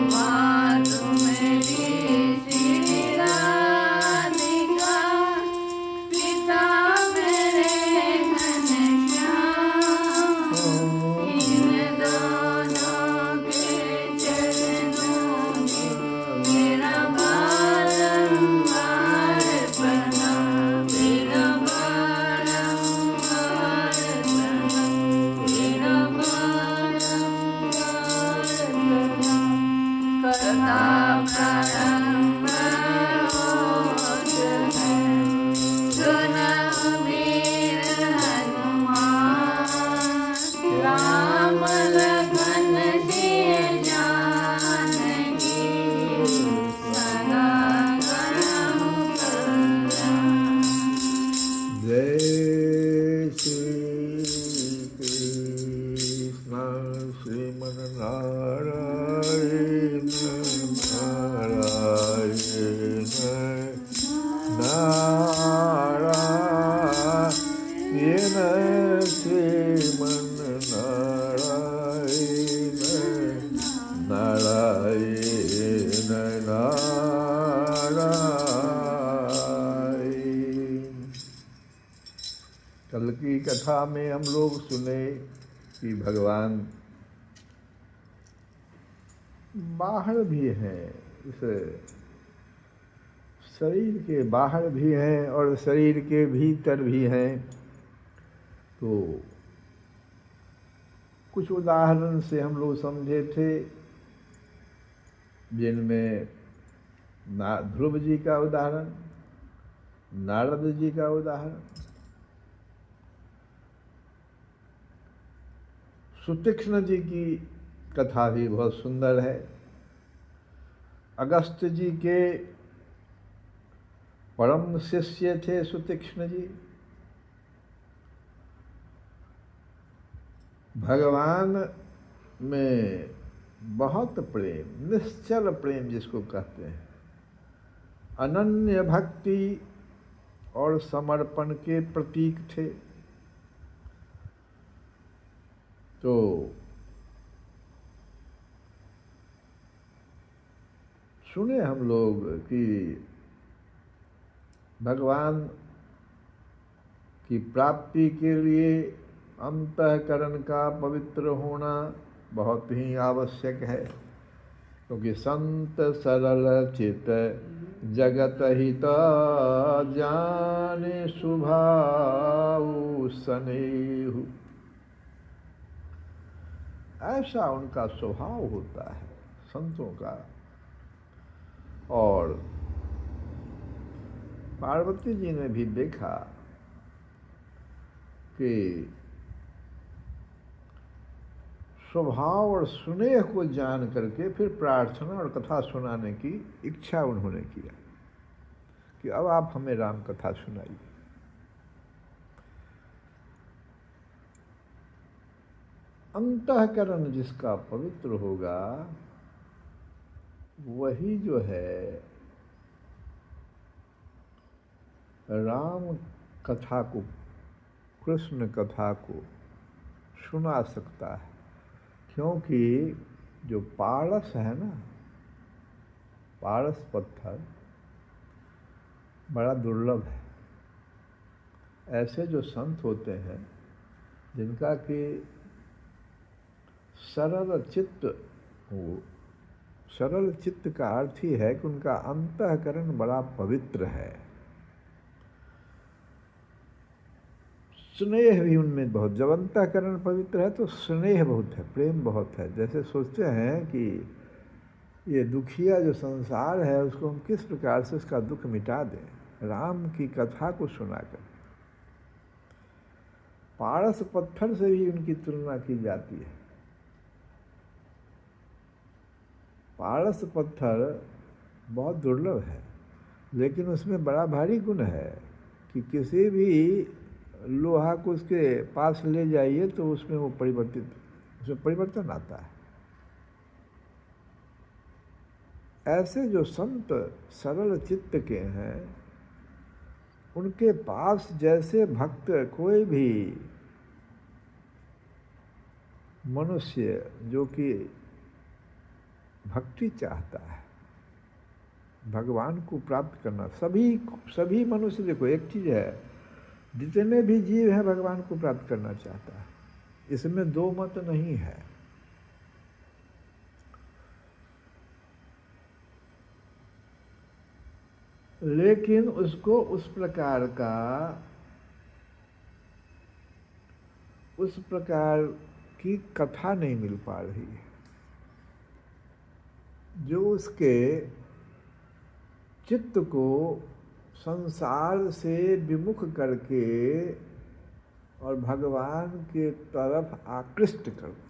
Wow. कथा प्रारंभ होत है। सुनहु वीर हनुमान राम लखन सिय जानकी सदा करहु कल्याण। जय श्री कृष्ण श्रीमन नारायण नारायण नारायण श्रीमन नारायण नारायण नारायण। कल की कथा में हम लोग सुने कि भगवान बाहर भी हैं, इस शरीर के बाहर भी हैं और शरीर के भीतर भी हैं। तो कुछ उदाहरण से हम लोग समझे थे, जिनमें ध्रुव जी का उदाहरण, नारद जी का उदाहरण, सुतीक्ष्ण जी की कथा भी बहुत सुंदर है। अगस्त जी के परम शिष्य थे सुतीक्ष्ण जी। भगवान में बहुत प्रेम, निश्चल प्रेम जिसको कहते हैं, अनन्य भक्ति और समर्पण के प्रतीक थे। तो सुने हम लोग कि भगवान की प्राप्ति के लिए अंतःकरण का पवित्र होना बहुत ही आवश्यक है, क्योंकि संत सरल चित जगत हित जाने सुभाऊ सनेहु। ऐसा उनका स्वभाव होता है संतों का। और पार्वती जी ने भी देखा कि स्वभाव और स्नेह को जान करके फिर प्रार्थना और कथा सुनाने की इच्छा उन्होंने किया कि अब आप हमें राम कथा सुनाइए। अंतःकरण जिसका पवित्र होगा वही जो है राम कथा को, कृष्ण कथा को सुना सकता है। क्योंकि जो पारस है ना, पारस पत्थर बड़ा दुर्लभ है। ऐसे जो संत होते हैं जिनका कि सरल चित्त हो, सरल चित्त का अर्थ ही है कि उनका अंतःकरण बड़ा पवित्र है। स्नेह भी उनमें बहुत, जब अंतःकरण पवित्र है तो स्नेह बहुत है, प्रेम बहुत है। जैसे सोचते हैं कि ये दुखिया जो संसार है उसको हम किस प्रकार से उसका दुख मिटा दें, राम की कथा को सुनाकर। पारस पत्थर से भी उनकी तुलना की जाती है। पारस पत्थर बहुत दुर्लभ है, लेकिन उसमें बड़ा भारी गुण है कि किसी भी लोहा को उसके पास ले जाइए तो उसमें वो उसमें परिवर्तन आता है। ऐसे जो संत सरल चित्त के हैं उनके पास जैसे भक्त कोई भी मनुष्य जो कि भक्ति चाहता है, भगवान को प्राप्त करना, सभी मनुष्य, देखो एक चीज़ है, जितने भी जीव हैं भगवान को प्राप्त करना चाहता है, इसमें दो मत नहीं है। लेकिन उसको उस प्रकार की कथा नहीं मिल पा रही है जो उसके चित्त को संसार से विमुख करके और भगवान के तरफ आकृष्ट कर दे।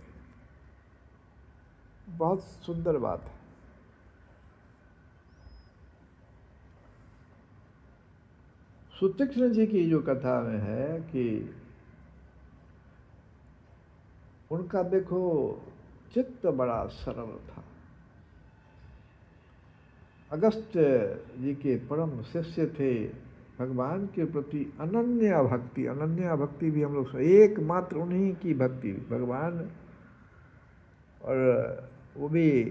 बहुत सुंदर बात है। सुतीक्ष्ण जी की जो कथा में है कि उनका देखो चित्त बड़ा सरल था। अगस्त्य जी के परम शिष्य थे, भगवान के प्रति अनन्य भक्ति। अनन्य भक्ति भी हम लोग एकमात्र उन्हीं की भक्ति, भगवान, और वो भी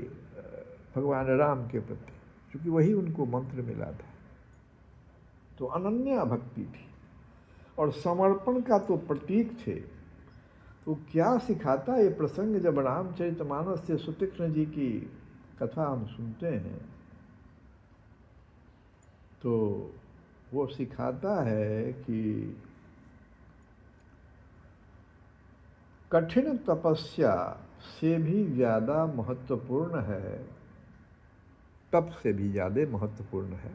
भगवान राम के प्रति, क्योंकि वही उनको मंत्र मिला था। तो अनन्य भक्ति थी और समर्पण का तो प्रतीक थे। तो क्या सिखाता ये प्रसंग, जब रामचरितमानस से सुतीक्ष्ण जी की कथा हम सुनते हैं तो वो सिखाता है कि कठिन तपस्या से भी ज़्यादा महत्वपूर्ण है, तप से भी ज़्यादा महत्वपूर्ण है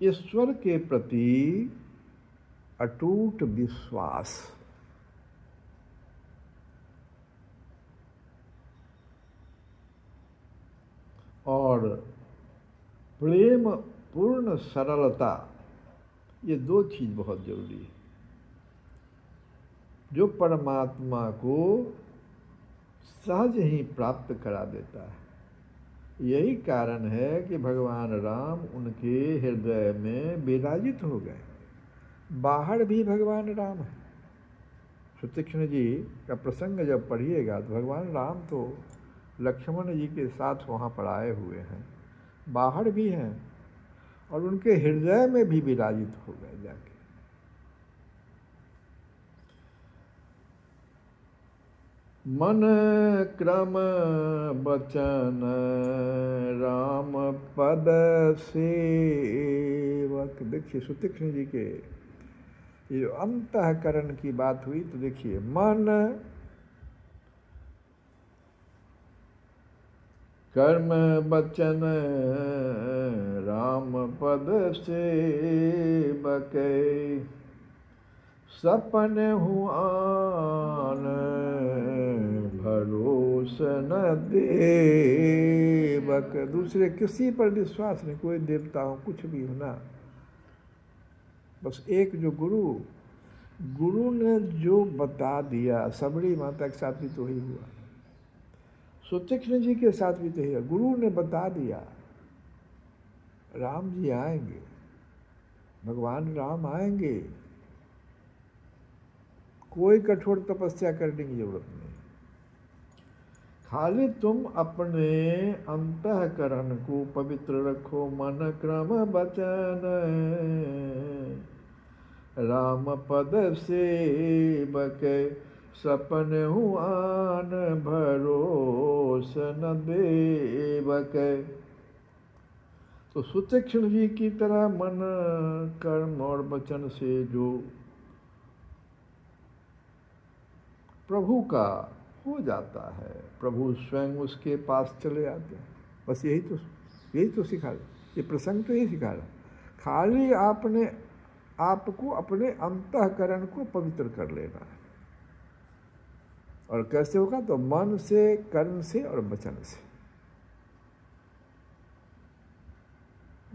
ईश्वर के प्रति अटूट विश्वास। और प्रेम पूर्ण सरलता, ये दो चीज़ बहुत जरूरी है, जो परमात्मा को सहज ही प्राप्त करा देता है। यही कारण है कि भगवान राम उनके हृदय में विराजित हो गए। बाहर भी भगवान राम है। सुतीक्ष्ण जी का प्रसंग जब पढ़िएगा तो भगवान राम तो लक्ष्मण जी के साथ वहाँ पर आए हुए हैं, बाहर भी हैं और उनके हृदय में भी विराजित हो गए जाके। मन क्रम बचन राम पद सेवक। देखिए सुतीक्ष्ण जी के ये जो अंतःकरण की बात हुई, तो देखिए मन कर्म बचन राम पद सेवक, सपन हूँ आन भरोस न देवक। दूसरे किसी पर विश्वास नहीं, कोई देवता हो कुछ भी हो ना, बस एक जो गुरु ने जो बता दिया। सबरी माता के साथ भी तो ही हुआ, सुतीक्ष्ण जी के साथ भी तो ही हुआ। गुरु ने बता दिया राम जी आएंगे, भगवान राम आएंगे, कोई कठोर तपस्या करने की जरूरत नहीं। खाली तुम अपने अंतःकरण को पवित्र रखो। मन क्रम बचन राम पद सेवक, सपन हूँ आन भरोस न देवक। तो सुतीक्ष्ण जी की तरह मन कर्म और वचन से जो प्रभु का हो जाता है, प्रभु स्वयं उसके पास चले आते हैं। बस यही तो सिखा रहा, ये प्रसंग तो यही सिखा रहा। खाली आपने आपको अपने अंतःकरण को पवित्र कर लेना है। और कैसे होगा? तो मन से, कर्म से और वचन से।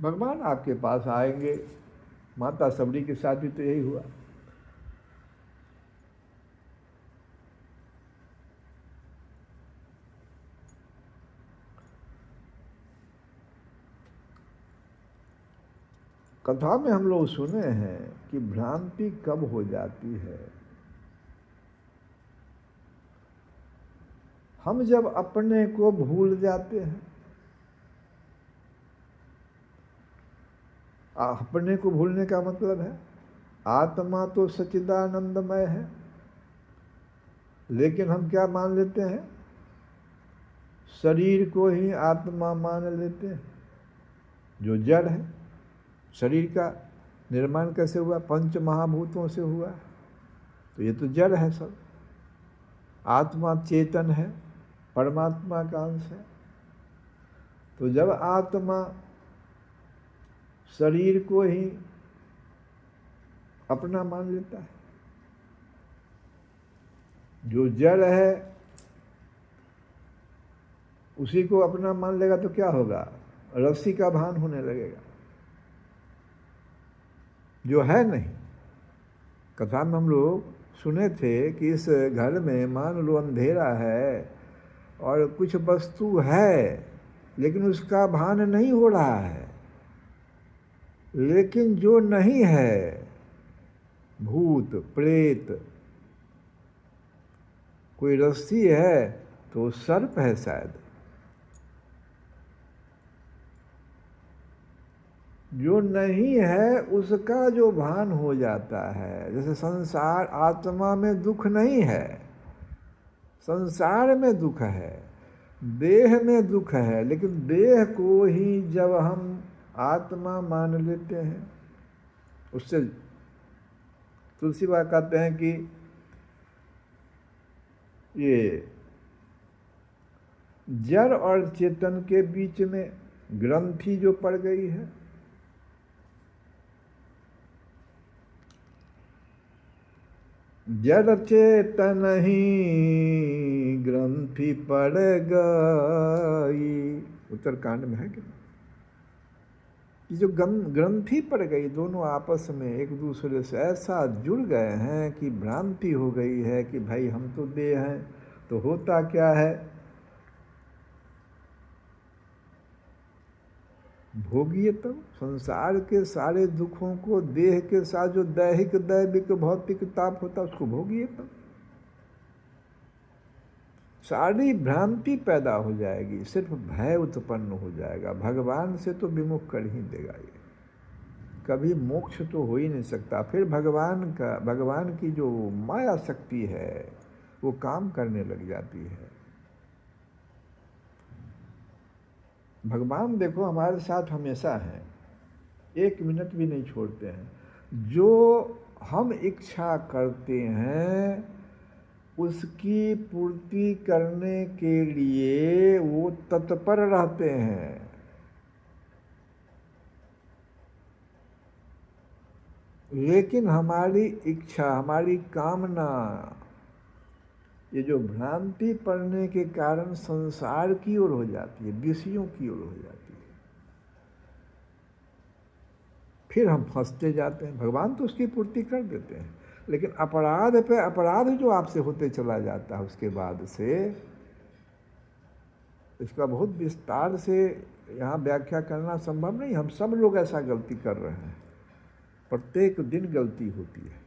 भगवान आपके पास आएंगे। माता सबरी के साथ भी तो यही हुआ। कथा में हम लोग सुने हैं कि भ्रांति कब हो जाती है, हम जब अपने को भूल जाते हैं। अपने को भूलने का मतलब है, आत्मा तो सच्चिदानंदमय है, लेकिन हम क्या मान लेते हैं? शरीर को ही आत्मा मान लेते हैं, जो जड़ है। शरीर का निर्माण कैसे हुआ? पंच महाभूतों से हुआ, तो ये तो जड़ है सब। आत्मा चेतन है, परमात्मा का अंश है। तो जब आत्मा शरीर को ही अपना मान लेता है, जो जड़ है उसी को अपना मान लेगा तो क्या होगा? रस्सी का भान होने लगेगा, जो है नहीं। कथा में हम लोग सुने थे कि इस घर में मान लो अंधेरा है और कुछ वस्तु है लेकिन उसका भान नहीं हो रहा है, लेकिन जो नहीं है, भूत प्रेत, कोई रस्सी है तो सर्प है शायद, जो नहीं है उसका जो भान हो जाता है। जैसे संसार, आत्मा में दुख नहीं है, संसार में दुख है, देह में दुख है, लेकिन देह को ही जब हम आत्मा मान लेते हैं, उससे तुलसी बाबा कहते हैं कि ये जड़ और चेतन के बीच में ग्रंथि जो पड़ गई है, जड़ चेतन ही ग्रंथि पड़ गई, उत्तरकांड में है कि ये जो ग्रंथि पड़ गई, दोनों आपस में एक दूसरे से ऐसा जुड़ गए हैं कि भ्रांति हो गई है कि भाई हम तो देह हैं। तो होता क्या है, भोगिए तब संसार के सारे दुखों को, देह के साथ जो दैहिक दैविक भौतिक ताप होता उसको भोगिए तब। सारी भ्रांति पैदा हो जाएगी, सिर्फ भय उत्पन्न हो जाएगा, भगवान से तो विमुख कर ही देगा ये, कभी मोक्ष तो हो ही नहीं सकता। फिर भगवान की जो माया शक्ति है वो काम करने लग जाती है। भगवान देखो हमारे साथ हमेशा हैं, एक मिनट भी नहीं छोड़ते हैं। जो हम इच्छा करते हैं उसकी पूर्ति करने के लिए वो तत्पर रहते हैं। लेकिन हमारी इच्छा, हमारी कामना, ये जो भ्रांति पड़ने के कारण संसार की ओर हो जाती है, विषयों की ओर हो जाती है, फिर हम फंसते जाते हैं। भगवान तो उसकी पूर्ति कर देते हैं, लेकिन अपराध पे अपराध जो आपसे होते चला जाता है उसके बाद से, इसका बहुत विस्तार से यहाँ व्याख्या करना संभव नहीं। हम सब लोग ऐसा गलती कर रहे हैं, प्रत्येक दिन गलती होती है।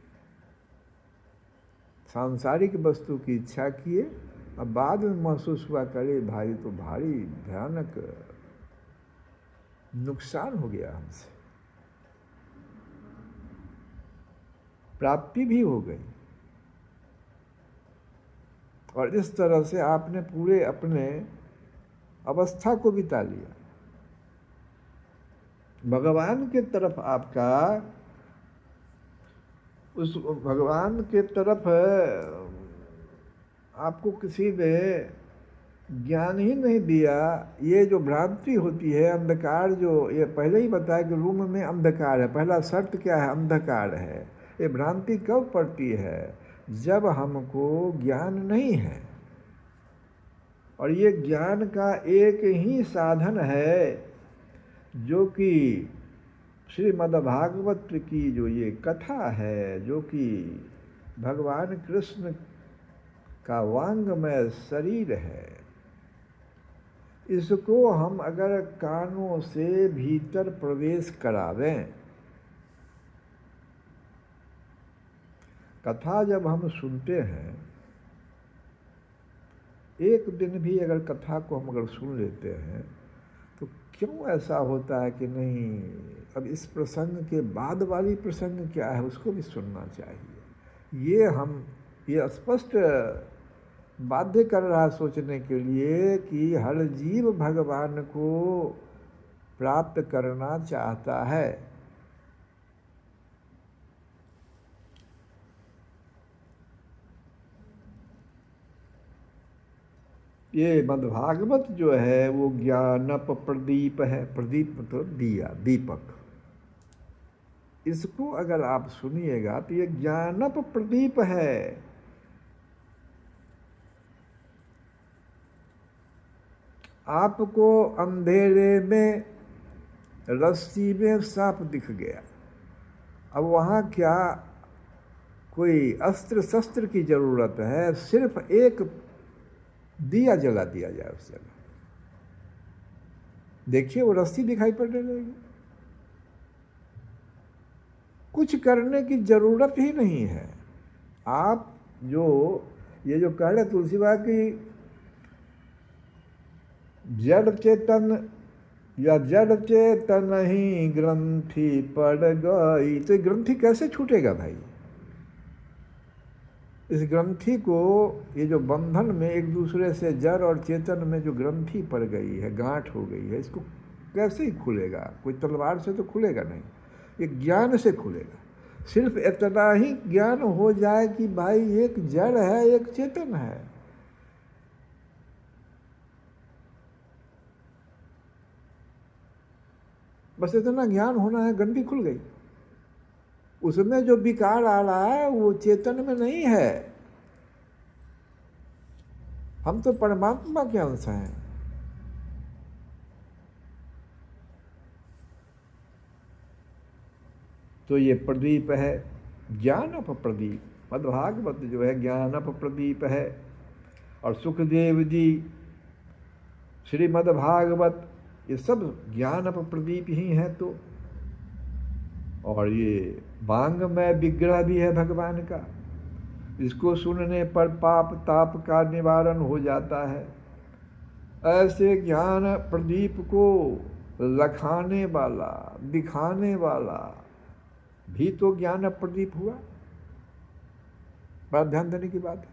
सांसारिक वस्तु की इच्छा किए, अब बाद में महसूस हुआ करे भाई तो भारी भयानक नुकसान हो गया हमसे, प्राप्ति भी हो गई। और इस तरह से आपने पूरे अपने अवस्था को बिता लिया। भगवान के तरफ आपका, उस भगवान के तरफ आपको किसी ने ज्ञान ही नहीं दिया। ये जो भ्रांति होती है, अंधकार, जो ये पहले ही बताया कि रूम में अंधकार है, पहला शर्त क्या है? अंधकार है। ये भ्रांति कब पड़ती है? जब हमको ज्ञान नहीं है। और ये ज्ञान का एक ही साधन है जो कि श्रीमद्भागवत की जो ये कथा है, जो कि भगवान कृष्ण का वांगमय शरीर है, इसको हम अगर कानों से भीतर प्रवेश करावें, कथा जब हम सुनते हैं, एक दिन भी अगर कथा को हम अगर सुन लेते हैं तो क्यों ऐसा होता है कि नहीं, अब इस प्रसंग के बाद वाली प्रसंग क्या है उसको भी सुनना चाहिए। ये स्पष्ट बाध्य कर रहा है सोचने के लिए कि हर जीव भगवान को प्राप्त करना चाहता है। ये मद्भागवत जो है वो ज्ञानप प्रदीप है। प्रदीप मतलब दिया, दीपक। इसको अगर आप सुनिएगा तो ये ज्ञानप प्रदीप है। आपको अंधेरे में रस्सी में सांप दिख गया, अब वहाँ क्या कोई अस्त्र शस्त्र की जरूरत है? सिर्फ एक दिया जला दिया जाए उस जगह, देखिए वो रस्सी दिखाई पड़ने लगेगी। कुछ करने की जरूरत ही नहीं है। आप जो ये जो कह रहे तुलसी बाबा की जड़ चेतन या जड़ चेतन ही ग्रंथि पड़ गई, तो ये ग्रंथि कैसे छूटेगा भाई? इस ग्रंथि को, ये जो बंधन में एक दूसरे से जड़ और चेतन में जो ग्रंथि पड़ गई है, गांठ हो गई है, इसको कैसे ही खुलेगा? कोई तलवार से तो खुलेगा नहीं, ये ज्ञान से खुलेगा। सिर्फ इतना ही ज्ञान हो जाए कि भाई एक जड़ है, एक चेतन है। बस इतना ज्ञान होना है, ग्रंथि खुल गई। उसमें जो विकार आ रहा है वो चेतन में नहीं है। हम तो परमात्मा के अंश हैं। तो ये प्रदीप है, ज्ञानप प्रदीप। मद्भागवत जो है ज्ञानप प्रदीप है। और सुखदेव जी, श्रीमद्भागवत, ये सब ज्ञानप प्रदीप ही हैं। तो और ये वांगमय विग्रह भी है भगवान का। इसको सुनने पर पाप ताप का निवारण हो जाता है। ऐसे ज्ञान प्रदीप को लखाने वाला, दिखाने वाला भी तो ज्ञान प्रदीप हुआ। बड़ा ध्यान देने की बात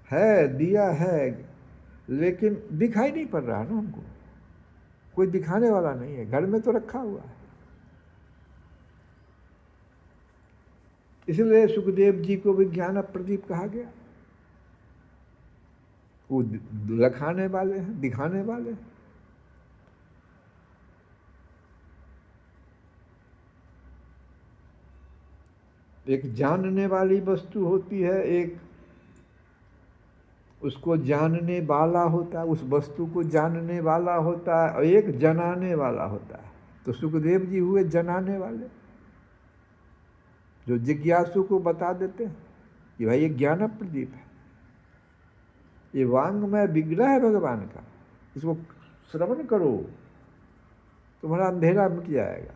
है। दिया है लेकिन दिखाई नहीं पड़ रहा ना हमको, कोई दिखाने वाला नहीं है। घर में तो रखा हुआ है। इसलिए सुखदेव जी को भी ज्ञान प्रदीप कहा गया। वो लखाने वाले हैं, दिखाने वाले हैं। एक जानने वाली वस्तु होती है, एक उसको जानने वाला होता है, उस वस्तु को जानने वाला होता है, और एक जनाने वाला होता है। तो सुखदेव जी हुए जनाने वाले, जो जिज्ञासु को बता देते हैं कि भाई ये ज्ञान प्रदीप है, ये वांगमय विग्रह है भगवान का, इसको श्रवण करो, तुम्हारा अंधेरा मिट जाएगा।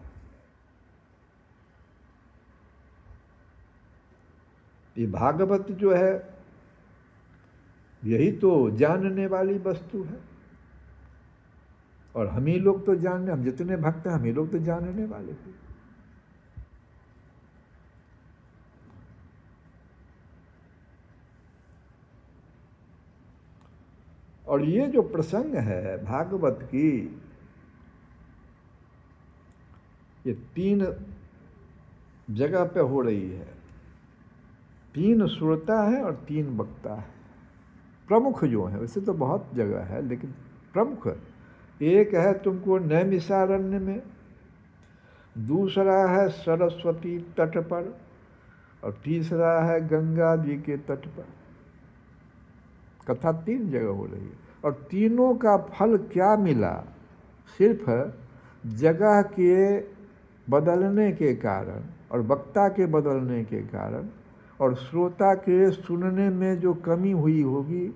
ये भागवत जो है यही तो जानने वाली वस्तु है। और हम ही लोग तो जानने, हम जितने भक्त हैं हम ही लोग तो जानने वाले हैं। और ये जो प्रसंग है भागवत की, ये 3 जगह पे हो रही है। 3 श्रोता है और 3 वक्ता है। प्रमुख जो है, वैसे तो बहुत जगह है लेकिन प्रमुख एक है तुमको नैमिषारण्य में, दूसरा है सरस्वती तट पर, और तीसरा है गंगा जी के तट पर। कथा 3 जगह हो रही है। और तीनों का फल क्या मिला? सिर्फ जगह के बदलने के कारण, और वक्ता के बदलने के कारण, और श्रोता के सुनने में जो कमी हुई होगी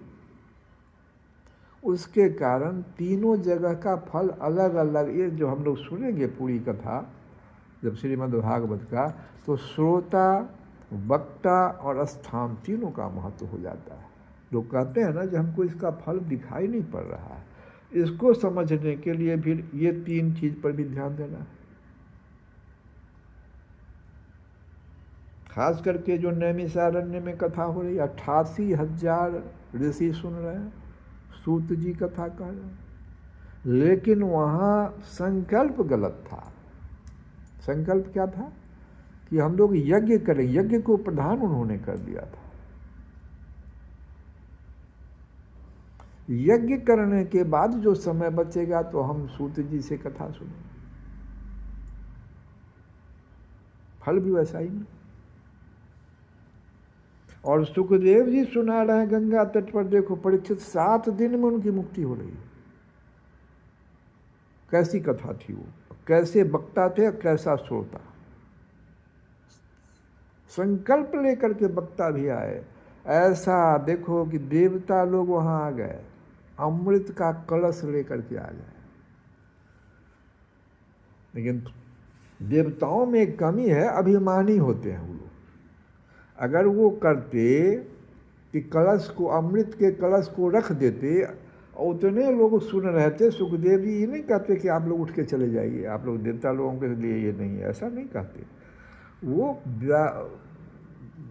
उसके कारण तीनों जगह का फल अलग अलग। ये जो हम लोग सुनेंगे पूरी कथा जब श्रीमद् भागवत का, तो श्रोता, वक्ता और स्थान तीनों का महत्व हो जाता है। लोग कहते हैं ना कि हमको इसका फल दिखाई नहीं पड़ रहा है, इसको समझने के लिए फिर ये 3 चीज़ पर भी ध्यान देना है। खास करके जो नैमिषारण्य में कथा हो रही, 88,000 ऋषि सुन रहे हैं, सूत जी कथा कह रहे हैं, लेकिन वहाँ संकल्प गलत था। संकल्प क्या था कि हम लोग यज्ञ करें, यज्ञ को प्रधान उन्होंने कर दिया था। यज्ञ करने के बाद जो समय बचेगा तो हम सूत जी से कथा सुनेंगे। फल भी वैसा ही ना। और सुखदेव जी सुना रहे हैं गंगा तट पर, देखो परीक्षित 7 दिन में उनकी मुक्ति हो रही है। कैसी कथा थी वो, कैसे वक्ता थे, कैसा श्रोता। संकल्प लेकर के वक्ता भी आए। ऐसा देखो कि देवता लोग वहां आ गए, अमृत का कलश लेकर के आ गए। लेकिन देवताओं में एक कमी है, अभिमानी होते हैं वो लोग। अगर वो करते कि कलश को, अमृत के कलश को रख देते और उतने लोग सुन रहे थे, सुखदेव जी ये नहीं कहते कि आप लोग उठ के चले जाइए, आप लोग देवता लोगों के लिए ये नहीं है, ऐसा नहीं कहते। वो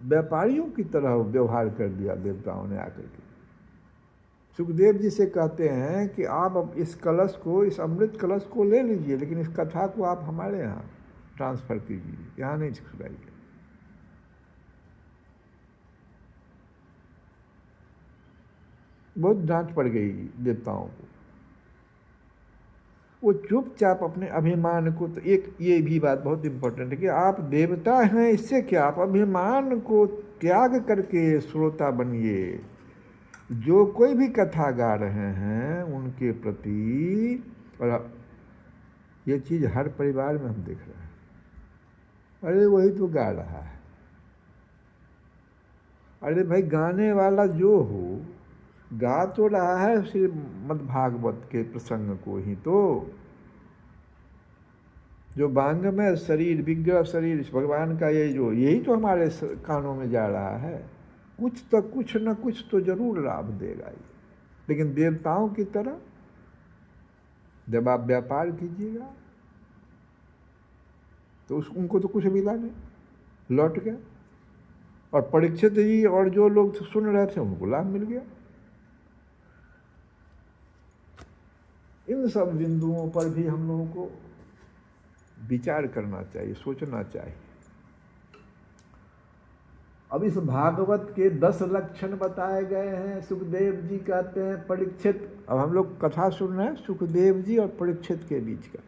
व्यापारियों की तरह व्यवहार कर दिया देवताओं ने आकर के। सुखदेव जी से कहते हैं कि आप अब इस कलश को, इस अमृत कलश को ले लीजिए, लेकिन इस कथा को आप हमारे यहाँ ट्रांसफर कीजिए, यहाँ नहीं सुनाइए। बहुत डांट पड़ गई देवताओं को। वो चुपचाप अपने अभिमान को, तो एक ये भी बात बहुत इम्पोर्टेंट है कि आप देवता हैं, इससे क्या, आप अभिमान को त्याग करके श्रोता बनिए। जो कोई भी कथा गा रहे हैं उनके प्रति, और ये चीज़ हर परिवार में हम देख रहे हैं, अरे वही तो गा रहा है। अरे भाई गाने वाला जो हो, गा तो रहा है श्रीमद्भागवत के प्रसंग को ही तो। जो बांग में शरीर, विग्रह शरीर भगवान का, ये जो यही तो हमारे कानों में जा रहा है। कुछ तो कुछ न कुछ तो जरूर लाभ देगा ये। लेकिन देवताओं की तरह जब आप व्यापार कीजिएगा तो उनको तो कुछ मिला नहीं, लौट गया। और परीक्षित जी और जो लोग सुन रहे थे उनको लाभ मिल गया। इन सब बिंदुओं पर भी हम लोगों को विचार करना चाहिए, सोचना चाहिए। अब इस भागवत के 10 लक्षण बताए गए हैं। सुखदेव जी कहते हैं परीक्षित, अब हम लोग कथा सुन रहे हैं सुखदेव जी और परीक्षित के बीच का।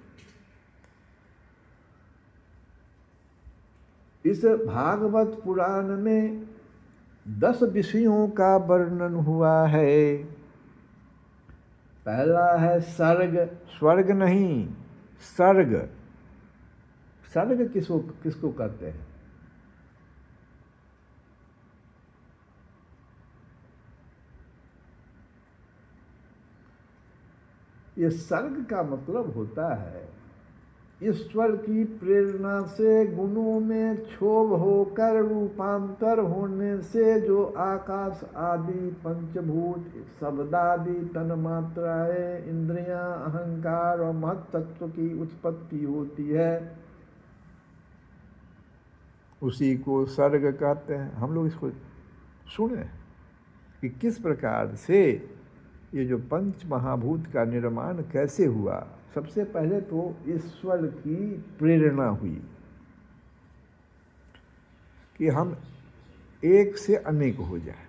इस भागवत पुराण में 10 विषयों का वर्णन हुआ है। पहला है सर्ग, स्वर्ग नहीं, सर्ग। सर्ग किसको कहते हैं? ये सर्ग का मतलब होता है ईश्वर की प्रेरणा से गुणों में क्षोभ होकर रूपांतर होने से जो आकाश आदि पंचभूत, शब्दादि तन्मात्राएं, इंद्रियां, अहंकार और महत्त्व की उत्पत्ति होती है, उसी को सर्ग कहते हैं। हम लोग इसको सुने कि किस प्रकार से ये जो पंच महाभूत का निर्माण कैसे हुआ। सबसे पहले तो ईश्वर की प्रेरणा हुई कि हम एक से अनेक हो जाए।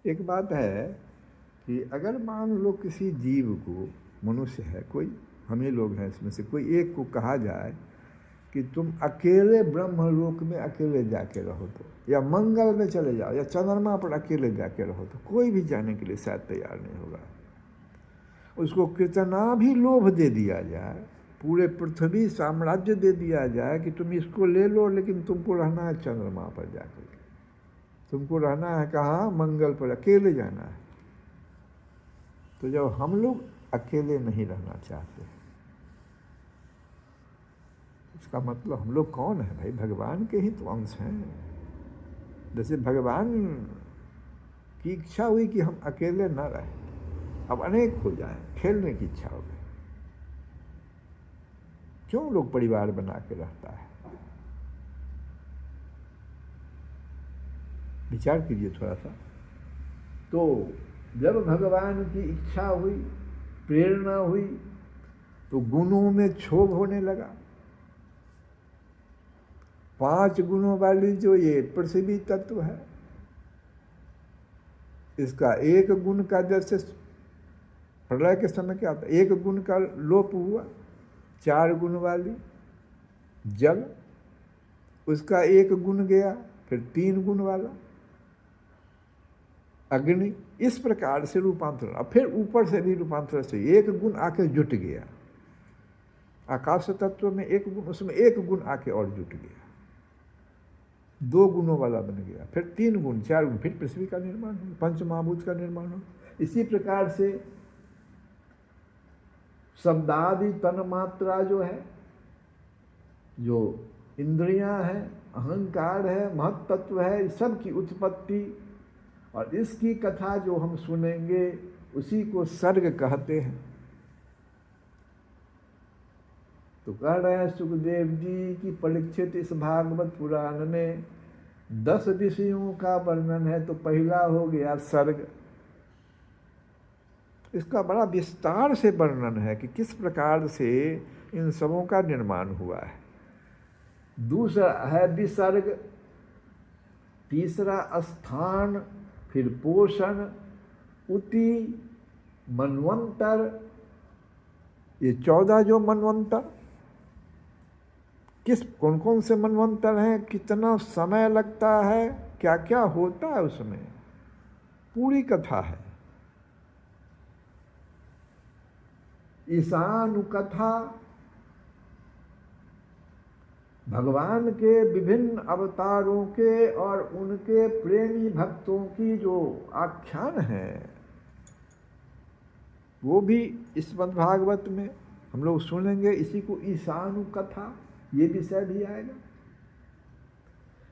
एक बात है कि अगर मान लो किसी जीव को, मनुष्य है कोई, हम ही लोग हैं इसमें से कोई एक को कहा जाए कि तुम अकेले ब्रह्मलोक में अकेले जाके रहो, तो या मंगल में चले जाओ या चंद्रमा पर अकेले जाके रहो, तो कोई भी जाने के लिए शायद तैयार नहीं होगा। उसको कितना भी लोभ दे दिया जाए, पूरे पृथ्वी साम्राज्य दे दिया जाए कि तुम इसको ले लो, लेकिन तुमको रहना है चंद्रमा पर जाकर के, तुमको रहना है कहाँ, मंगल पर, अकेले जाना है। तो जब हम लोग अकेले नहीं रहना चाहते, इसका मतलब हम लोग कौन है भाई? भगवान के ही तो अंश हैं। जैसे भगवान की इच्छा हुई कि हम अकेले न रहें, अब अनेक हो जाए, खेलने की इच्छा हो गई। क्यों लोग परिवार बना के रहता है? विचार कीजिए थोड़ा सा। तो जब भगवान की इच्छा हुई, प्रेरणा हुई, तो गुणों में क्षोभ होने लगा। 5 गुणों वाली जो ये पृथ्वी तत्व है, इसका एक गुण का जैसे प्रलय के समय क्या होता है, एक गुण का लोप हुआ, 4 गुण वाली जल, उसका एक गुण गया, फिर 3 गुण वाला अग्नि, इस प्रकार से रूपांतरण। अब फिर ऊपर से भी रूपांतरण से एक गुण आके जुट गया, आकाश तत्व में एक गुण, उसमें एक गुण आके और जुट गया, 2 गुणों वाला बन गया, फिर 3 गुण, 4 गुण, फिर पृथ्वी का निर्माण हो, पंचमहाभूत का निर्माण हो। इसी प्रकार से शब्दादि तन मात्रा जो है, जो इंद्रियां हैं, अहंकार है, महत्त्व है, सब की उत्पत्ति और इसकी कथा जो हम सुनेंगे उसी को सर्ग कहते हैं। तो कह रहे हैं सुखदेव जी की परीक्षित इस भागवत पुराण में 10 विषयों का वर्णन है, तो पहला हो गया सर्ग। इसका बड़ा विस्तार से वर्णन है कि किस प्रकार से इन सबों का निर्माण हुआ है। दूसरा है विसर्ग, तीसरा स्थान, फिर पोषण, उति, मनवंतर, ये 14 जो मनवंतर, किस कौन कौन से मनवंतर हैं, कितना समय लगता है, क्या क्या होता है उसमें, पूरी कथा है। ईशानुकथा, भगवान के विभिन्न अवतारों के और उनके प्रेमी भक्तों की जो आख्यान है वो भी इस भागवत में हम लोग सुनेंगे। इसी को ईशानुकथा, ये विषय भी आएगा।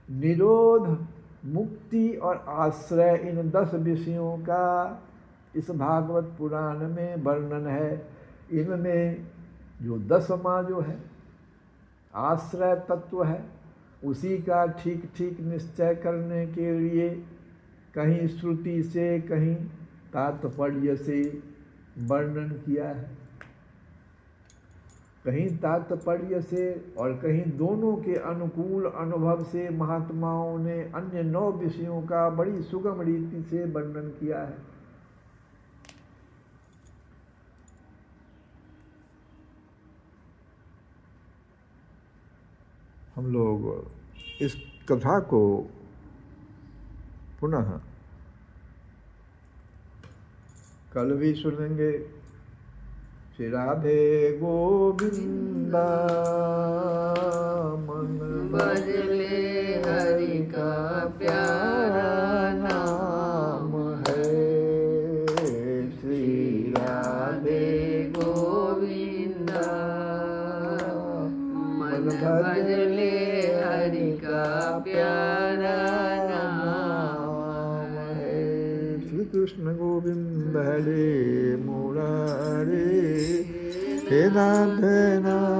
निरोध, मुक्ति और आश्रय, इन 10 विषयों का इस भागवत पुराण में वर्णन है। इनमें जो 10वां जो है आश्रय तत्व है, उसी का ठीक ठीक निश्चय करने के लिए कहीं श्रुति से कहीं तात्पर्य से वर्णन किया है, कहीं तात्पर्य से और कहीं दोनों के अनुकूल अनुभव से महात्माओं ने अन्य 9 विषयों का बड़ी सुगम रीति से वर्णन किया है। हम लोग इस कथा को पुनः कल भी सुनेंगे। श्री राधे गोविंदा मन बजले हरि का प्यारा नाम है। श्री राधे गोविंदा मन बजले हरि का प्यारा नाम है। श्री कृष्ण गोविंद हरे मुरारे, हे राधे नाम